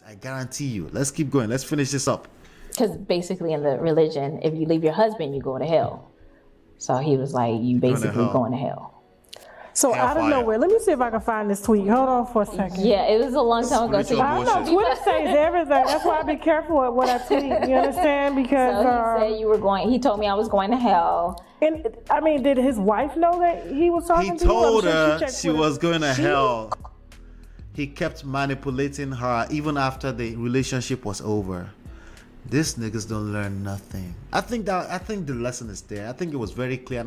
I guarantee you. Let's keep going. Let's finish this up. Because basically in the religion, if you leave your husband, you go to hell. So he was like, you basically going to hell. So out of nowhere, let me see if I can find this tweet. Hold on for a second. Yeah, it was a long time ago. So I know Twitter says everything. That's why I be careful with what I tweet. You understand? Because so he said you were going. He told me I was going to hell. And I mean, did his wife know that he was talking to you? He told her she was going to hell. He kept manipulating her even after the relationship was over. These niggas don't learn nothing. I think the lesson is there. I think it was very clear,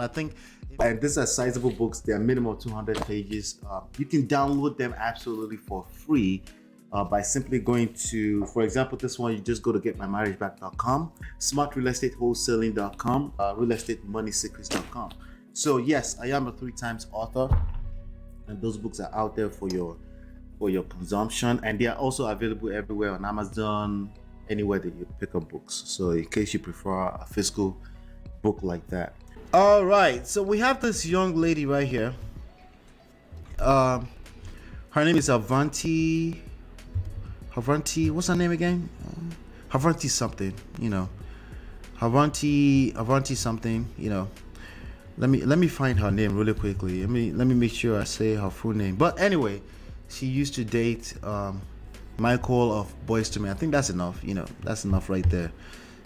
and these are sizable books. They are minimum 200 pages. You can download them absolutely for free by simply going to, for example, this one. You just go to getmymarriageback.com, smartrealestatewholesaling.com, realestatemoneysecrets.com. So yes, I am a 3 times author, and those books are out there for your consumption, and they are also available everywhere on Amazon, anywhere that you pick up books. So in case you prefer a physical book like that. All right, so we have this young lady right here. Her name is Avonte. What's her name again? Avonte something, Avonte something, Let me find her name really quickly. Let me make sure I say her full name. But anyway, she used to date Michael of Boyz II Men. I think that's enough. That's enough right there.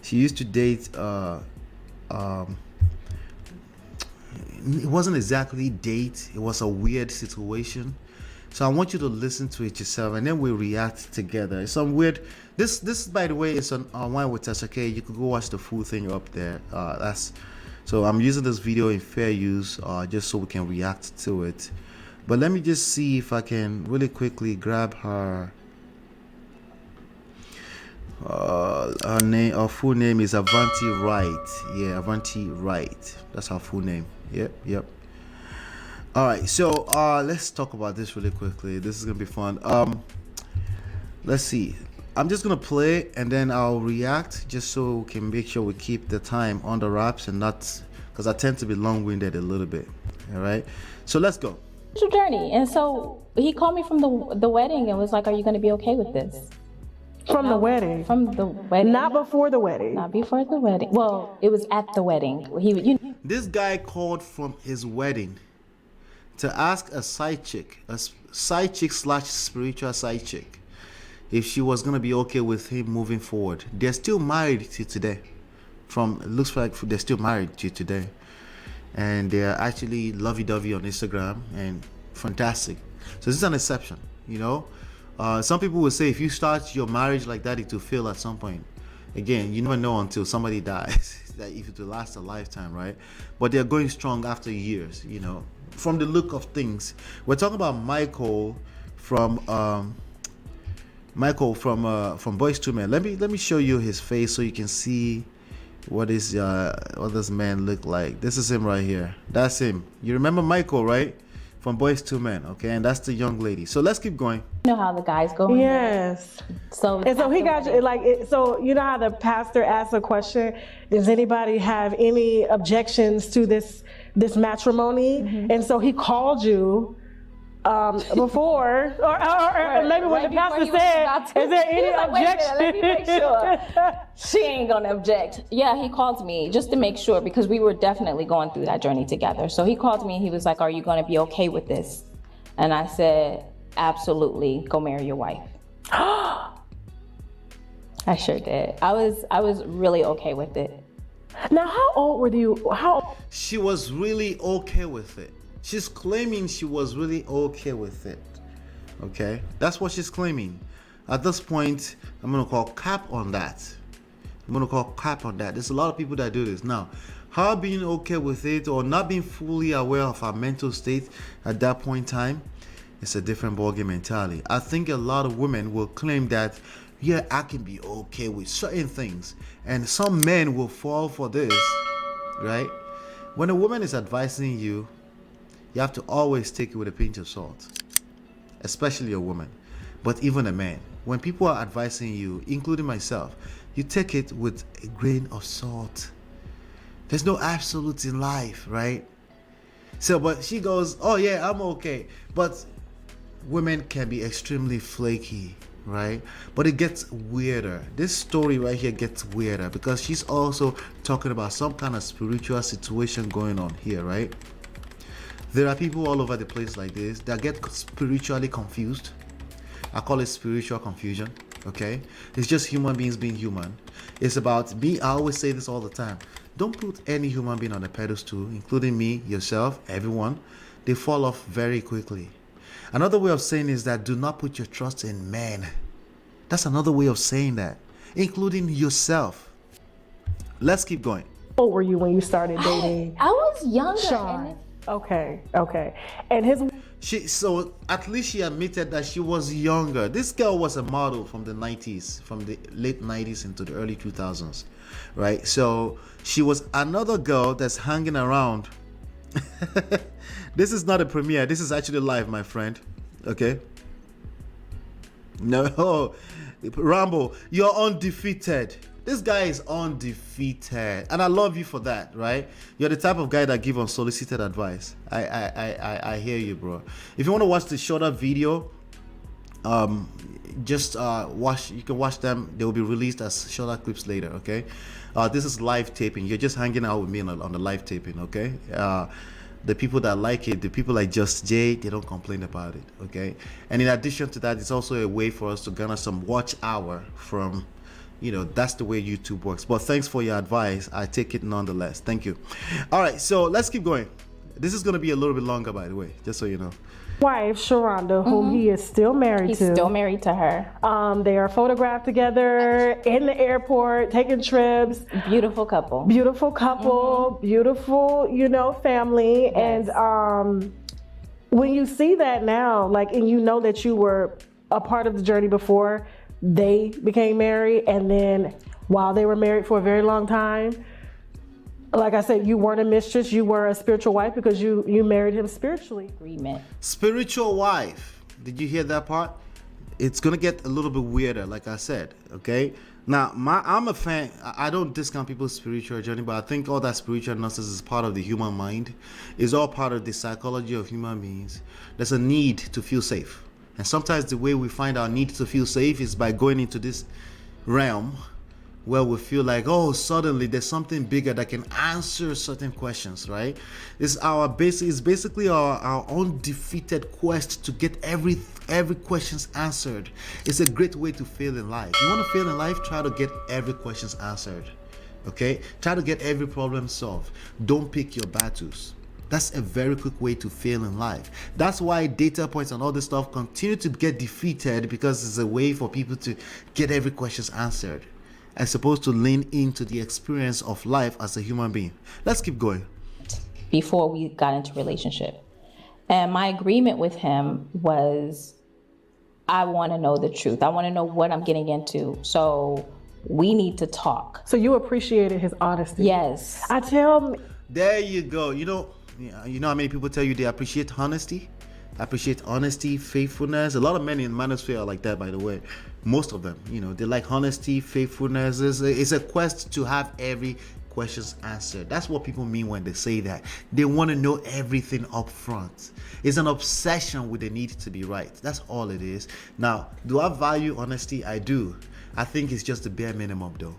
She used to date. It wasn't exactly date. It was a weird situation. So I want you to listen to it yourself, and then we react together. It's some weird. This by the way is on Wine with TASKA. You could go watch the full thing up there. So I'm using this video in fair use, just so we can react to it. But let me just see if I can really quickly grab her. Her full name is Avonte Wright. Yeah, Avonte Wright. That's her full name. Yep. All right, so let's talk about this really quickly. This is gonna be fun. Let's see. I'm just gonna play and then I'll react, just so we can make sure we keep the time on the wraps and not, because I tend to be long-winded a little bit. All right, so let's go. Your journey, and so he called me from the wedding and was like, "Are you gonna be okay with this?" From the wedding. From the wedding. Not before the wedding. Not before the wedding. Well, it was at the wedding. This guy called from his wedding to ask a side chick slash spiritual side chick, if she was gonna be okay with him moving forward. They're still married to today. It looks like they're still married to today, and they're actually lovey-dovey on Instagram and fantastic. So this is an exception, Some people will say if you start your marriage like that, it will fail at some point. Again, you never know until somebody dies that if it will last a lifetime, right? But they're going strong after years, From the look of things, we're talking about Michael from Boyz II Men. Let me show you his face so you can see what does man look like. This is him right here. That's him. You remember Michael, right? From Boyz II Men, okay? And that's the young lady. So let's keep going. You know how the guys go. Yes. So he got you so you know how the pastor asked a question, does anybody have any objections to this matrimony? Mm-hmm. And so he called you before, or maybe when the pastor said, is there any objection? Let me make sure. She ain't gonna object. Yeah, he called me just to make sure, because we were definitely going through that journey together. So he called me and he was like, "Are you gonna be okay with this?" And I said, "Absolutely, go marry your wife." I sure did. I was really okay with it. Now, how old were you? She was really okay with it. She's claiming she was really okay with it. Okay? That's what she's claiming. At this point, I'm going to call cap on that. There's a lot of people that do this. Now, her being okay with it or not being fully aware of her mental state at that point in time, it's a different ballgame entirely. I think a lot of women will claim that, yeah, I can be okay with certain things. And some men will fall for this, right? When a woman is advising you, you have to always take it with a pinch of salt, especially a woman, but even a man. When people are advising you, including myself, you take it with a grain of salt. There's no absolutes in life, right? So, but she goes, "Oh yeah, I'm okay." But women can be extremely flaky, right? But it gets weirder. This story right here gets weirder because she's also talking about some kind of spiritual situation going on here, right? There are people all over the place like this that get spiritually confused. I call it spiritual confusion, okay? It's just human beings being human. It's about me. I always say this all the time. Don't put any human being on a pedestal, including me, yourself, everyone. They fall off very quickly. Another way of saying is that do not put your trust in men. That's another way of saying that, including yourself. Let's keep going. How old were you when you started dating? I was younger. Shawn. Okay. And So at least she admitted that she was younger. This girl was a model from the 90s, from the late 90s into the early 2000s, right? So she was another girl that's hanging around. This is not a premiere. This is actually live, my friend. Okay? No. Rambo, you're undefeated. This guy is undefeated. And I love you for that, right? You're the type of guy that give unsolicited advice. I hear you, bro. If you want to watch the shorter video, just you can watch them. They will be released as shorter clips later, okay? This is live taping. You're just hanging out with me on the live taping, okay? The people that like it, the people like Just Jay, they don't complain about it, okay? And in addition to that, it's also a way for us to garner some watch hour from, that's the way YouTube works. But thanks for your advice. I take it nonetheless. Thank you. All right, so let's keep going. This is going to be a little bit longer, by the way, just so you know. Wife, Sharonda, whom he is still married to. He's still married to her. They are photographed together in the airport, taking trips. Beautiful couple. Beautiful couple, beautiful, family. Yes. And when you see that now, and you know that you were a part of the journey before they became married, and then while they were married for a very long time, like I said, you weren't a mistress, you were a spiritual wife because you married him spiritually. Agreement. Spiritual wife. Did you hear that part? It's gonna get a little bit weirder, like I said, okay? Now, I'm a fan. I don't discount people's spiritual journey, but I think all that spiritual nonsense is part of the human mind. It's all part of the psychology of human beings. There's a need to feel safe. And sometimes the way we find our need to feel safe is by going into this realm where we feel like, oh, suddenly there's something bigger that can answer certain questions, right? It's basically our undefeated quest to get every questions answered. It's a great way to fail in life. You want to fail in life? Try to get every questions answered, okay? Try to get every problem solved. Don't pick your battles. That's a very quick way to fail in life. That's why data points and all this stuff continue to get defeated, because it's a way for people to get every questions answered, as opposed to lean into the experience of life as a human being. Let's keep going. Before we got into relationship. And my agreement with him was, I want to know the truth. I want to know what I'm getting into. So we need to talk. So you appreciated his honesty. Yes. There you go. You know how many people tell you they appreciate honesty? Appreciate honesty, faithfulness. A lot of men in manosphere are like that, by the way. Most of them, they like honesty, faithfulness. It's a quest to have every questions answered. That's what people mean when they say that. They want to know everything up front. It's an obsession with the need to be right. That's all it is. Now, do I value honesty? I do. I think it's just the bare minimum, though.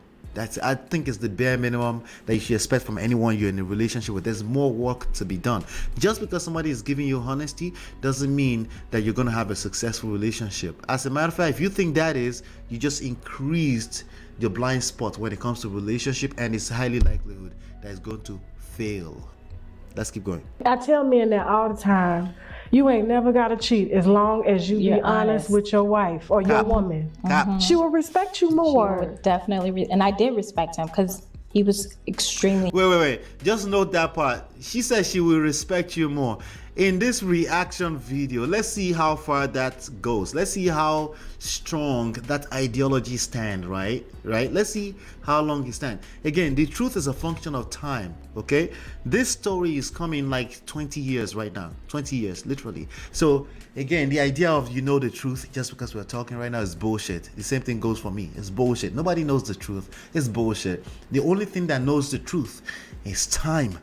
I think it's the bare minimum that you should expect from anyone you're in a relationship with. There's more work to be done. Just because somebody is giving you honesty doesn't mean that you're going to have a successful relationship. As a matter of fact, if you think that is, you just increased your blind spot when it comes to relationship, and it's highly likelihood that it's going to fail. Let's keep going. I tell men that all the time. You ain't never got to cheat as long as you be honest with your wife or your woman. She will respect you more. She would definitely, and I did respect him because he was extremely. Wait. Just note that part. She said she will respect you more. In this reaction video, let's see how far that goes. Let's see how strong that ideology stands, right? Let's see how long it stands. Again, the truth is a function of time, okay? This story is coming like 20 years right now. 20 years, literally. So, again, the idea of the truth just because we're talking right now is bullshit. The same thing goes for me. It's bullshit. Nobody knows the truth. It's bullshit. The only thing that knows the truth is time.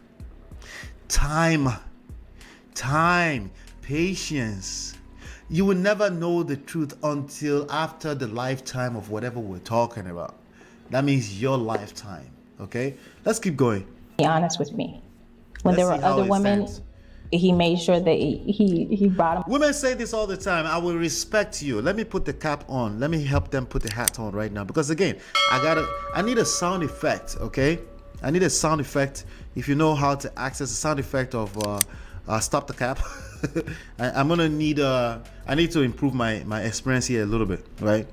Time, patience. You will never know the truth until after the lifetime of whatever we're talking about. That means your lifetime. Okay? Let's keep going. Be honest with me. When Let's there see were how other it women, stands. he made sure that he brought them. Women say this all the time. I will respect you. Let me put the cap on. Let me help them put the hat on right now. Because again, I need a sound effect, okay? I need a sound effect. If you know how to access the sound effect of stop the cap. I'm gonna need I need to improve my experience here a little bit, right?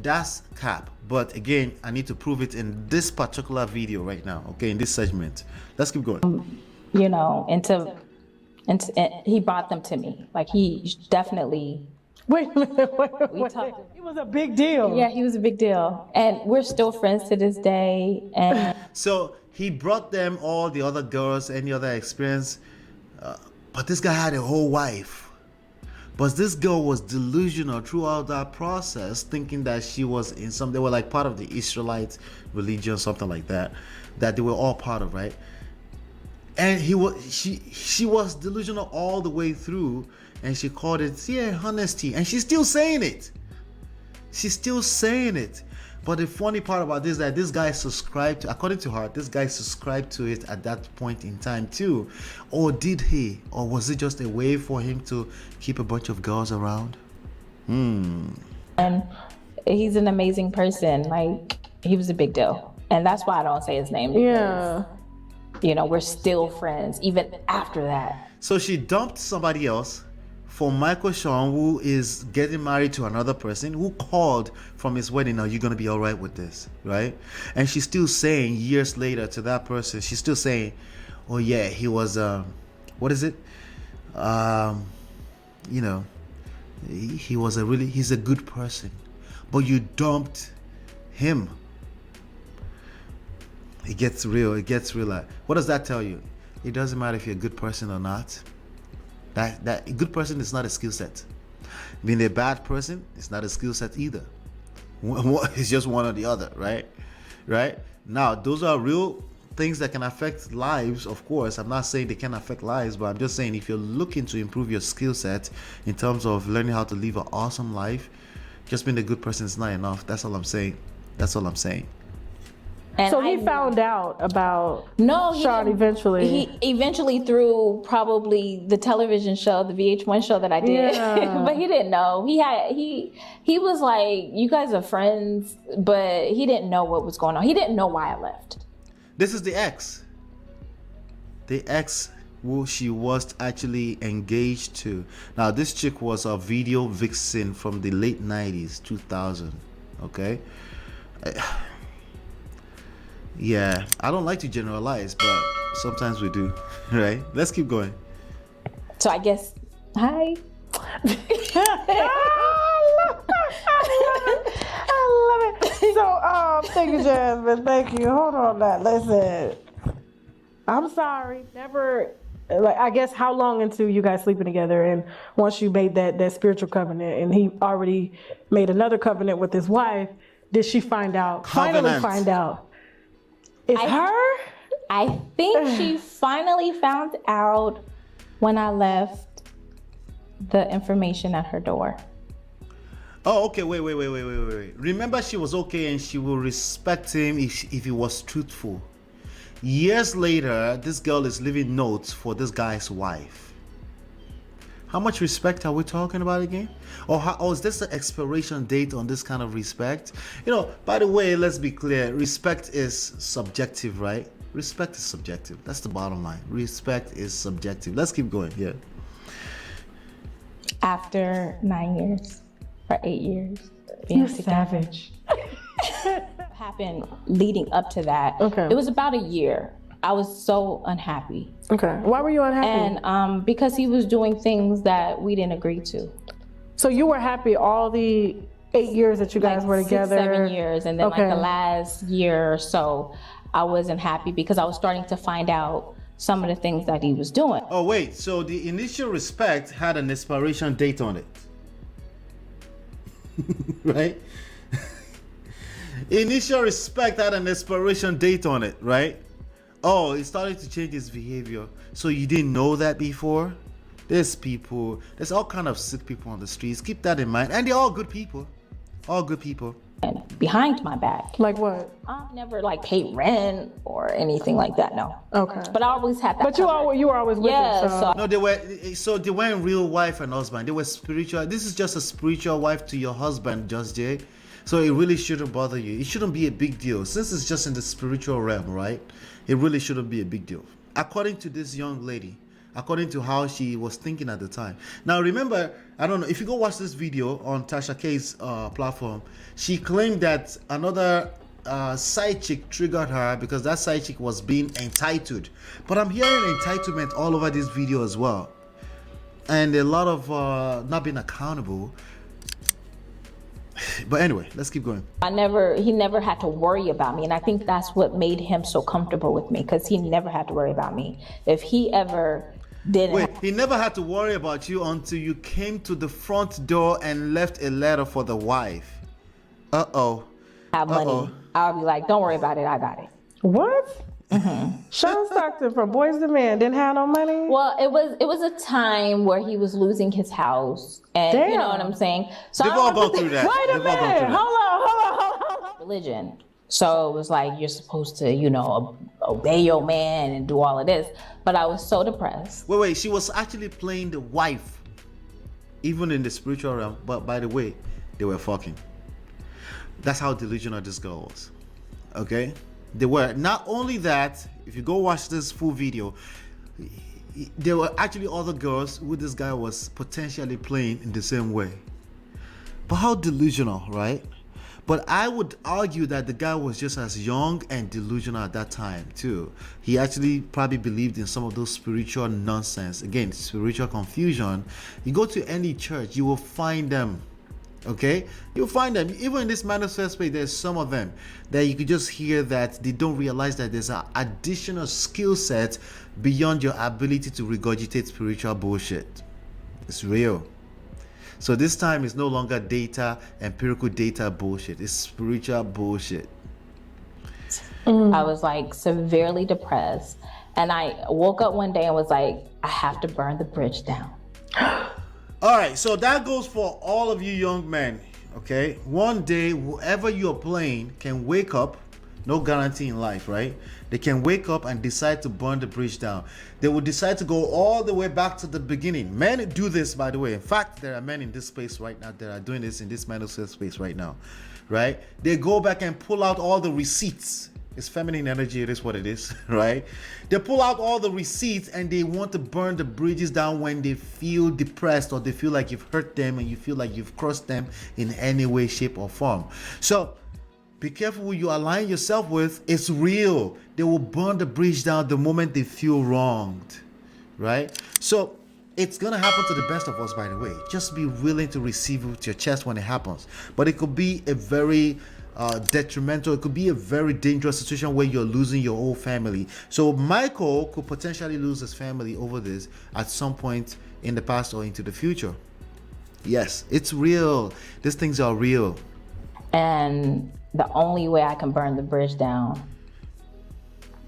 That's cap. But again, I need to prove it in this particular video right now, okay? In this segment. Let's keep going. You know, and he brought them to me. Like he definitely. Wait a minute. Wait. It was a big deal. Yeah, he was a big deal, and we're still friends to this day. And So he brought them all the other girls, any other experience, but this guy had a whole wife. But this girl was delusional throughout that process, thinking that she was in some. They were like part of the Israelite religion, something like that, that they were all part of, right? And she was delusional all the way through, and she called it honesty, and she's still saying it. She's still saying it. But the funny part about this is that this guy subscribed to, according to her, this guy subscribed to it at that point in time too. Or did he? Or was it just a way for him to keep a bunch of girls around? And he's an amazing person. Like he was a big deal, and that's why I don't say his name. Yeah. You know, we're still friends even after that. So she dumped somebody else for Michael Shawn, who is getting married to another person, who called from his wedding. Are you going to be all right with this? Right? And she's still saying years later to that person, she's still saying, oh yeah, he was, what is it? You know, he's a good person, but you dumped him. It gets real. What does that tell you? It doesn't matter if you're a good person or not. That a good person is not a skill set. Being a bad person is not a skill set either. It's just one or the other, right? Now, those are real things that can affect lives, of course. I'm not saying they can affect lives, but I'm just saying if you're looking to improve your skill set in terms of learning how to live an awesome life, just being a good person is not enough. That's all I'm saying. And So he found out about he Shawn didn't. eventually. He eventually through probably the television show, the VH1 show that I did. Yeah. But he didn't know. He was like, you guys are friends, but he didn't know what was going on. He didn't know why I left. This is the ex. The ex who she was actually engaged to. Now, this chick was a video vixen from the late 90s, 2000. Okay? Yeah, I don't like to generalize, but sometimes we do, right? Let's keep going. So I guess, hi. I love it. So, thank you, Jasmine. Thank you. Hold on now. Listen, I'm sorry. Never, like, I guess how long into you guys sleeping together, and once you made that spiritual covenant, and he already made another covenant with his wife, did she find out? Covenant. Finally find out. It's her? I think she finally found out when I left the information at her door. Oh, okay. Wait. Remember, she was okay and she will respect him if he was truthful. Years later, this girl is leaving notes for this guy's wife. How much respect are we talking about again? Or is this the expiration date on this kind of respect? You know, by the way, let's be clear. Respect is subjective, right? Respect is subjective. That's the bottom line. Respect is subjective. Let's keep going. Yeah. After 9 years or 8 years. You savage. Happened leading up to that. Okay. It was about a year. I was so unhappy. Okay. Why were you unhappy? And because he was doing things that we didn't agree to. So you were happy all the 8 years that you guys were together? 6, 7 years. And then like the last year or so, I wasn't happy because I was starting to find out some of the things that he was doing. Oh, wait. So the initial respect had an expiration date on it. Right? Initial respect had an expiration date on it, right? Oh, he started to change his behavior. So you didn't know that before? There's people, there's all kind of sick people on the streets. Keep that in mind. And they're all good people. All good people. Behind my back. Like what? I've never like paid rent or anything like that, no. Okay. But I always had that. But you were always with yeah, them. So. No, they weren't real wife and husband. They were spiritual. This is just a spiritual wife to your husband, Just Jay. So it really shouldn't bother you. It shouldn't be a big deal. Since it's just in the spiritual realm, right? It really shouldn't be a big deal. According to this young lady, according to how she was thinking at the time. Now remember, I don't know, if you go watch this video on Tasha K's platform, she claimed that another side chick triggered her because that side chick was being entitled. But I'm hearing entitlement all over this video as well. And a lot of not being accountable. But anyway, let's keep going. He never had to worry about me. And I think that's what made him so comfortable with me, because he never had to worry about me. If he ever didn't. Wait, he never had to worry about you until you came to the front door and left a letter for the wife. Uh-oh. Have money. I'll be like, don't worry about it, I got it. What? Shawn Stockton from Boyz II Men didn't have no money? Well, it was a time where he was losing his house, and you know what I'm saying. So They've all gone through that. Wait a minute. Hold on. Religion. So it was like you're supposed to, obey your man and do all of this. But I was so depressed. Wait. She was actually playing the wife, even in the spiritual realm. But by the way, they were fucking. That's how delusional this girl was. Okay. They were. Not only that, if you go watch this full video, there were actually other girls who this guy was potentially playing in the same way. But how delusional, right? But I would argue that the guy was just as young and delusional at that time too. He actually probably believed in some of those spiritual nonsense. Again, spiritual confusion. You go to any church, you will find them. Okay, you'll find them. Even in this manifest space, there's some of them that you could just hear that they don't realize that there's an additional skill set beyond your ability to regurgitate spiritual bullshit. It's real. So this time is no longer empirical data bullshit. It's spiritual bullshit. I was like severely depressed, and I woke up one day and was like, I have to burn the bridge down. All right, so that goes for all of you young men, okay? One day, whoever you're playing can wake up, no guarantee in life, right? They can wake up and decide to burn the bridge down. They will decide to go all the way back to the beginning. Men do this, by the way. In fact, there are men in this space right now that are doing this in this manifest space right now, right? They go back and pull out all the receipts. It's feminine energy, it is what it is, right? They pull out all the receipts and they want to burn the bridges down when they feel depressed or they feel like you've hurt them and you feel like you've crossed them in any way, shape, or form. So be careful who you align yourself with. It's real. They will burn the bridge down the moment they feel wronged, right? So it's gonna happen to the best of us, by the way. Just be willing to receive it with your chest when it happens. But it could be a very detrimental, it could be a very dangerous situation where you're losing your whole family. So Michael could potentially lose his family over this at some point in the past or into the future. Yes, it's real. These things are real. And the only way I can burn the bridge down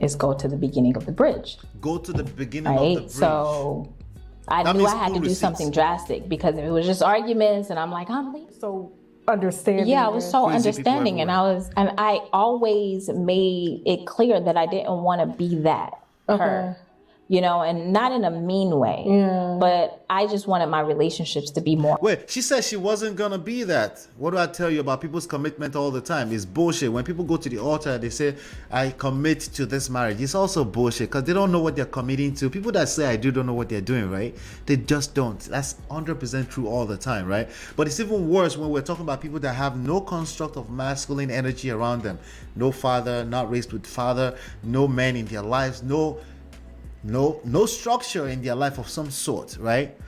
is go to the beginning of the bridge. Go to the beginning of the bridge. So I knew I had to do something drastic, because if it was just arguments and I'm like, I'm leaving. So understanding. Yeah, I was so understanding, and I always made it clear that I didn't want to be that her. And not in a mean way, but I just wanted my relationships to be more. Wait, she said she wasn't gonna be that. What do I tell you about people's commitment all the time? It's bullshit. When people go to the altar, they say, I commit to this marriage. It's also bullshit because they don't know what they're committing to. People that say I do don't know what they're doing, right? They just don't. That's 100% true all the time, right? But it's even worse when we're talking about people that have no construct of masculine energy around them. No father, not raised with father, no man in their lives, no structure in their life of some sort, right?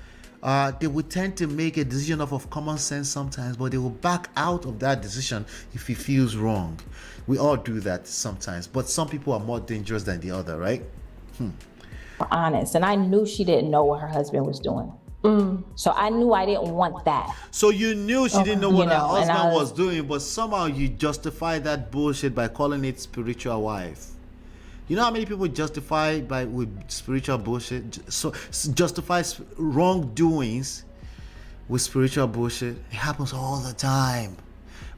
They would tend to make a decision off of common sense sometimes, but they will back out of that decision if it feels wrong. We all do that sometimes, but some people are more dangerous than the other, right? Honest, and I knew she didn't know what her husband was doing. So I knew I didn't want that. So you knew she didn't know what her husband was doing, but somehow you justify that bullshit by calling it spiritual wife. You know how many people justify with spiritual bullshit? So justify wrongdoings with spiritual bullshit. It happens all the time.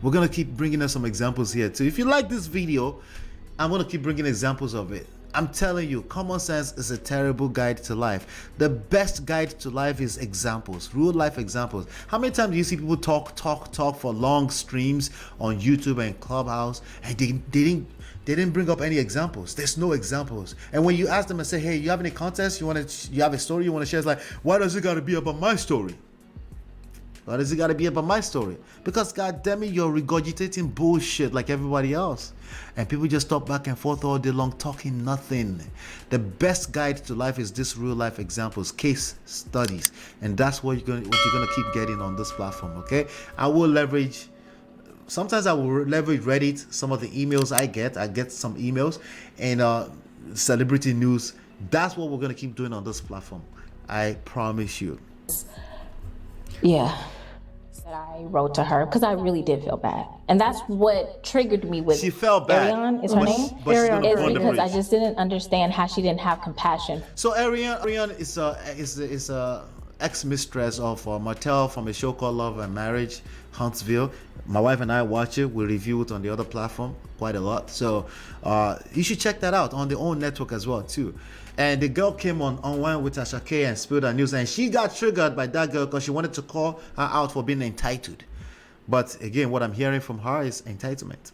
We're gonna keep bringing us some examples here too. If you like this video, I'm gonna keep bringing examples of it. I'm telling you, common sense is a terrible guide to life. The best guide to life is examples, real life examples. How many times do you see people talk for long streams on YouTube and Clubhouse, and they didn't bring up any examples? There's no examples. And when you ask them and say, hey, you have any context? You have a story you want to share? It's like, why does it got to be about my story? Why does it got to be about my story? Because God damn it, you're regurgitating bullshit like everybody else. And people just talk back and forth all day long talking nothing. The best guide to life is this real life examples, case studies. And that's what you're gonna keep getting on this platform, okay? Sometimes I will leverage Reddit, some of the emails I get some emails, and celebrity news. That's what we're gonna keep doing on this platform. I promise you. Yeah. That I wrote to her because I really did feel bad, and that's what triggered me with. She felt bad. Ariane is her name. It's because I just didn't understand how she didn't have compassion. So Ariane is a ex-mistress of Martell from a show called Love and Marriage, Huntsville. My wife and I watch it. We review it on the other platform quite a lot. So you should check that out on their own network as well too. And the girl came online with Tasha K and spilled her news, and she got triggered by that girl because she wanted to call her out for being entitled. But again, what I'm hearing from her is entitlement.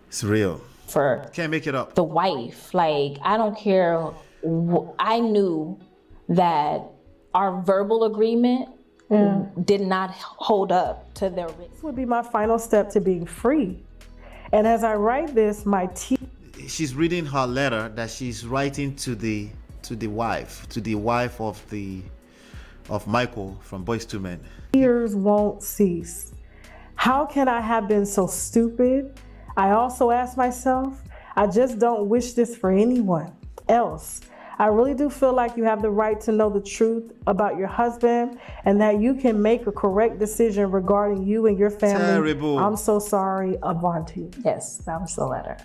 It's real. Can't make it up. The wife, like, I don't care. I knew that our verbal agreement did not hold up to their risk. This would be my final step to being free. And as I write this, she's reading her letter that she's writing to the wife of Michael from Boyz II Men. Tears won't cease. How can I have been so stupid? I also ask myself, I just don't wish this for anyone else. I really do feel like you have the right to know the truth about your husband and that you can make a correct decision regarding you and your family. Terrible. I'm so sorry, Avonte. Yes, that was the letter.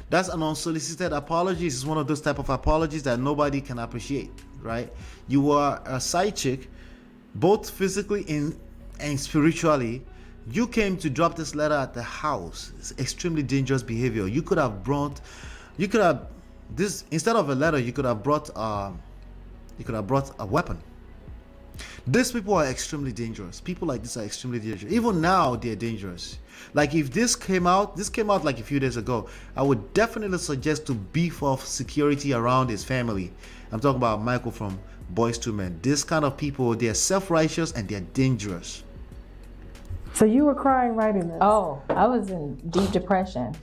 That's an unsolicited apology. It's one of those type of apologies that nobody can appreciate, right? You are a side chick, both physically and spiritually. You came to drop this letter at the house. It's extremely dangerous behavior. Instead of a letter, you could have brought a weapon. These people are extremely dangerous. People like this are extremely dangerous. Even now, they're dangerous. Like if this came out like a few days ago, I would definitely suggest to beef up security around his family. I'm talking about Michael from Boyz II Men. This kind of people, they're self-righteous and they're dangerous. So you were crying writing this? Oh, I was in deep depression.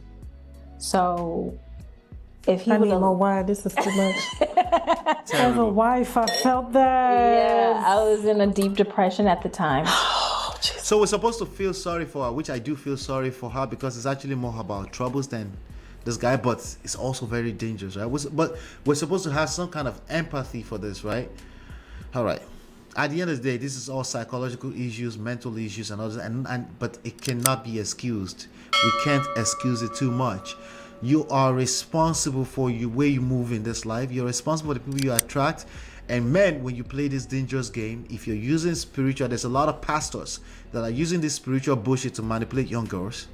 So if he I would need more wine. This is too much. As a wife, I felt that. Yeah, I was in a deep depression at the time. So we're supposed to feel sorry for her, which I do feel sorry for her because it's actually more about troubles than this guy, but it's also very dangerous, right? But we're supposed to have some kind of empathy for this, right? All right. At the end of the day, this is all psychological issues, mental issues, and others, but it cannot be excused. We can't excuse it too much. You are responsible for the way you move in this life. You're responsible for the people you attract. And men, when you play this dangerous game, if you're using spiritual, there's a lot of pastors that are using this spiritual bullshit to manipulate young girls.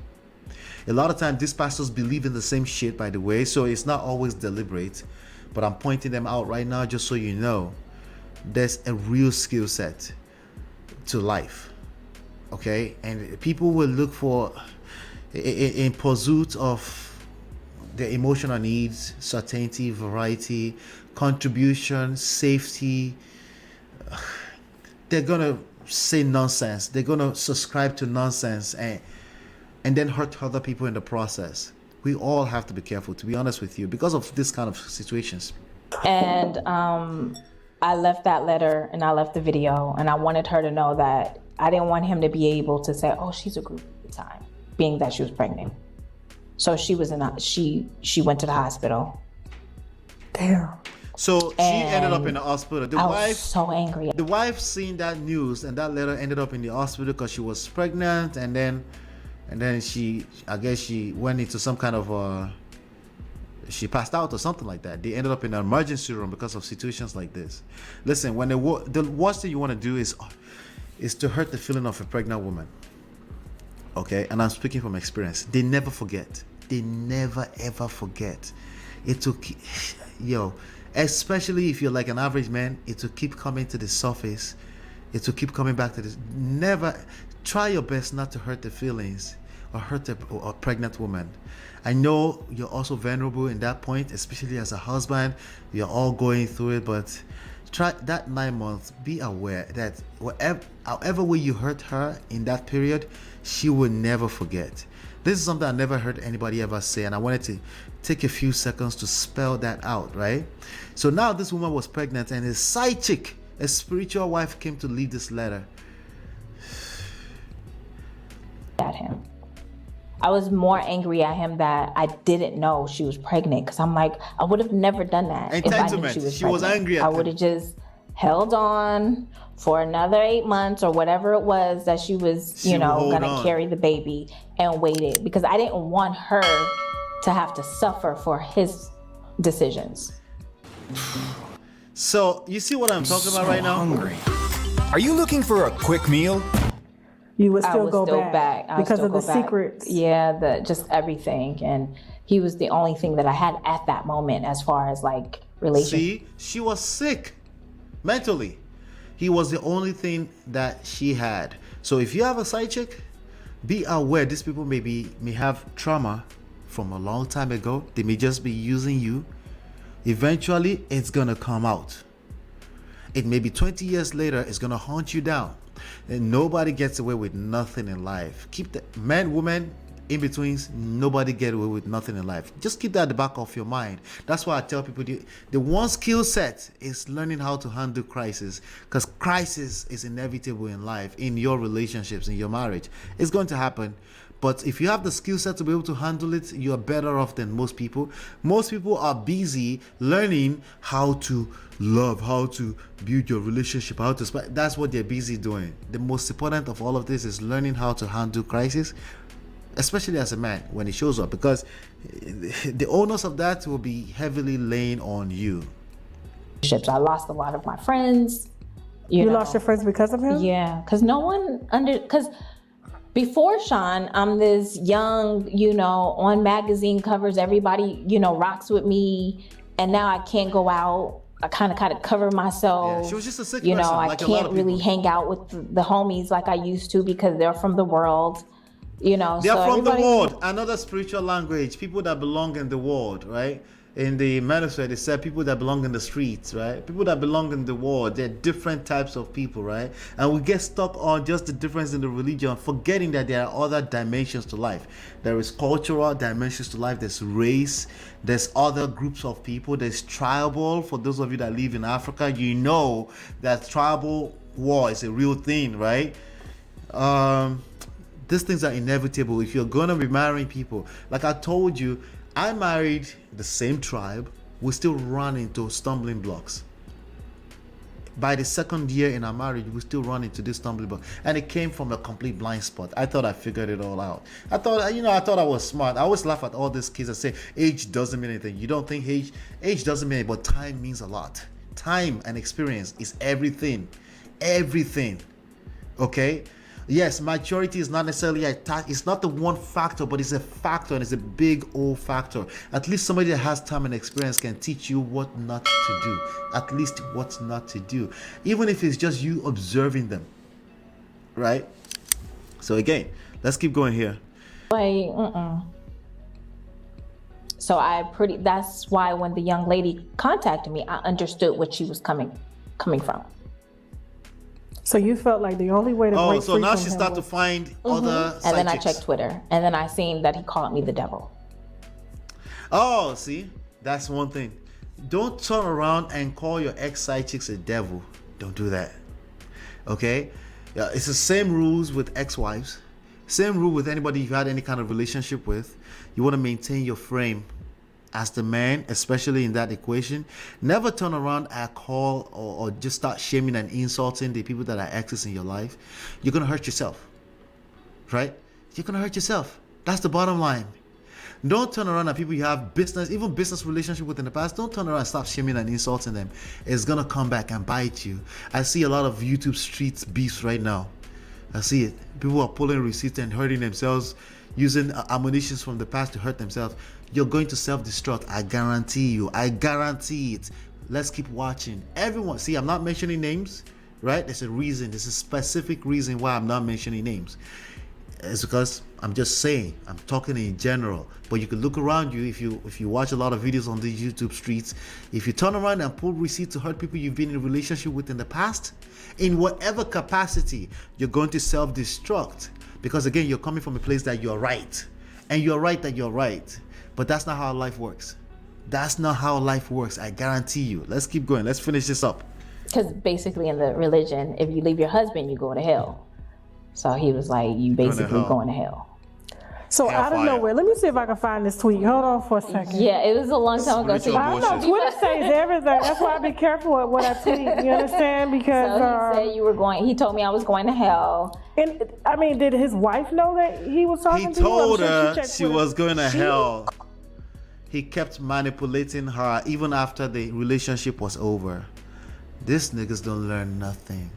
A lot of times, these pastors believe in the same shit, by the way, so it's not always deliberate. But I'm pointing them out right now just so you know. There's a real skill set to life, okay? And people will look for, in pursuit of their emotional needs, certainty, variety, contribution, safety. They're gonna say nonsense. They're gonna subscribe to nonsense and then hurt other people in the process. We all have to be careful, to be honest with you, because of this kind of situations. And I left that letter and I left the video, and I wanted her to know that I didn't want him to be able to say, oh, she's a group at the time, being that she was pregnant. So she went to the hospital. Damn. So she ended up in the hospital. I was so angry. The wife seeing that news and that letter ended up in the hospital because she was pregnant, and then she, I guess she went into some kind of she passed out or something like that. They ended up in an emergency room because of situations like this. Listen, when the worst thing you want to do is to hurt the feeling of a pregnant woman. Okay, and I'm speaking from experience. They never forget. They never ever forget. It will keep, especially if you're like an average man, it will keep coming to the surface. It will keep coming back to this. Never try your best not to hurt the feelings or hurt a pregnant woman. I know you're also vulnerable in that point, especially as a husband. You're all going through it, but try that 9 months. Be aware that however way you hurt her in that period, she will never forget. This is something I never heard anybody ever say, and I wanted to take a few seconds to spell that out, right? So now this woman was pregnant, and his side chick, a spiritual wife, came to leave this letter. At him. I was more angry at him that I didn't know she was pregnant, because I'm like, I would have never done that if I knew she was pregnant. Was angry at I would have just held on for another 8 months or whatever it was that she was, gonna carry the baby, and waited, because I didn't want her to have to suffer for his decisions. So you see what I'm talking about right now? Hungry. Are you looking for a quick meal? You would still go back because of the secrets. Yeah, just everything. And he was the only thing that I had at that moment as far as like relationship. See, she was sick mentally. He was the only thing that she had. So if you have a side chick, be aware these people may have trauma from a long time ago. They may just be using you. Eventually, it's gonna come out. It may be 20 years later, it's gonna haunt you down. And nobody gets away with nothing in life. Keep the men, women, in betweens, nobody get away with nothing in life. Just keep that at the back of your mind. That's why I tell people the one skill set is learning how to handle crisis, because crisis is inevitable in life, in your relationships, in your marriage. It's going to happen. But if you have the skill set to be able to handle it, you are better off than most people. Most people are busy learning how to love, how to build your relationship, how to that's what they're busy doing. The most important of all of this is learning how to handle crisis, especially as a man when it shows up, because the onus of that will be heavily laying on you. I lost a lot of my friends. You lost your friends because of him? Yeah, because because before Shawn, I'm this young, on magazine covers, everybody, rocks with me. And now I can't go out. I kind of cover myself. Yeah, she was just a sick person. I can't really hang out with the homies like I used to, because they're from the world. They're from the world. Another spiritual language. People that belong in the world, right? In the manuscript, they said people that belong in the streets, right? People that belong in the world. They're different types of people, right? And we get stuck on just the difference in the religion, forgetting that there are other dimensions to life. There is cultural dimensions to life. There's race. There's other groups of people. There's tribal. For those of you that live in Africa, you know that tribal war is a real thing, right? These things are inevitable if you're going to be marrying people. Like I told you, I married the same tribe. We still run into stumbling blocks. By the second year in our marriage, we still run into this stumbling block. And it came from a complete blind spot. I thought I figured it all out. I thought I was smart. I always laugh at all these kids that say age doesn't mean anything. You don't think age doesn't mean anything, but time means a lot. Time and experience is everything. Everything. Okay? Yes, maturity is not necessarily it's not the one factor, but it's a factor, and it's a big old factor. At least somebody that has time and experience can teach you what not to do. At least what not to do. Even if it's just you observing them. Right? So again, let's keep going here. So that's why when the young lady contacted me, I understood what she was coming from. So you felt like the only way to break free so now from she him started to find other side And then chicks. I checked Twitter, and then I seen that he called me the devil. Oh, see, that's one thing. Don't turn around and call your ex side chicks a devil. Don't do that. Okay? Yeah, it's the same rules with ex-wives. Same rule with anybody you've had any kind of relationship with. You want to maintain your frame as the man, especially in that equation. Never turn around and call or just start shaming and insulting the people that are exes in your life. You're going to hurt yourself. Right? You're going to hurt yourself. That's the bottom line. Don't turn around at people you have business, even business relationship with in the past. Don't turn around and stop shaming and insulting them. It's gonna come back and bite you. I see a lot of YouTube street beefs right now. I see it. People are pulling receipts and hurting themselves, using ammunitions from the past to hurt themselves. You're going to self-destruct. I guarantee you. I guarantee it. Let's keep watching. Everyone, see, I'm not mentioning names, right? There's a reason. There's a specific reason why I'm not mentioning names. It's because I'm just saying, I'm talking in general. But you can look around you if you watch a lot of videos on these YouTube streets. If you turn around and pull receipts to hurt people you've been in a relationship with in the past, in whatever capacity, you're going to self-destruct. Because again, you're coming from a place that you're right. And you're right that you're right. But that's not how life works. That's not how life works. I guarantee you. Let's keep going. Let's finish this up. Because basically in the religion, if you leave your husband, you go to hell. So he was like, you basically going to hell. So out of nowhere, let me see if I can find this tweet. Hold on for a second. Yeah, it was a long time ago. So I know Twitter says everything. That's why I be careful with what I tweet. You understand? Because so he said you were going. He told me I was going to hell. And I mean, did his wife know that he was talking to you? He told her she was going to hell. He kept manipulating her even after the relationship was over. These niggas don't learn nothing.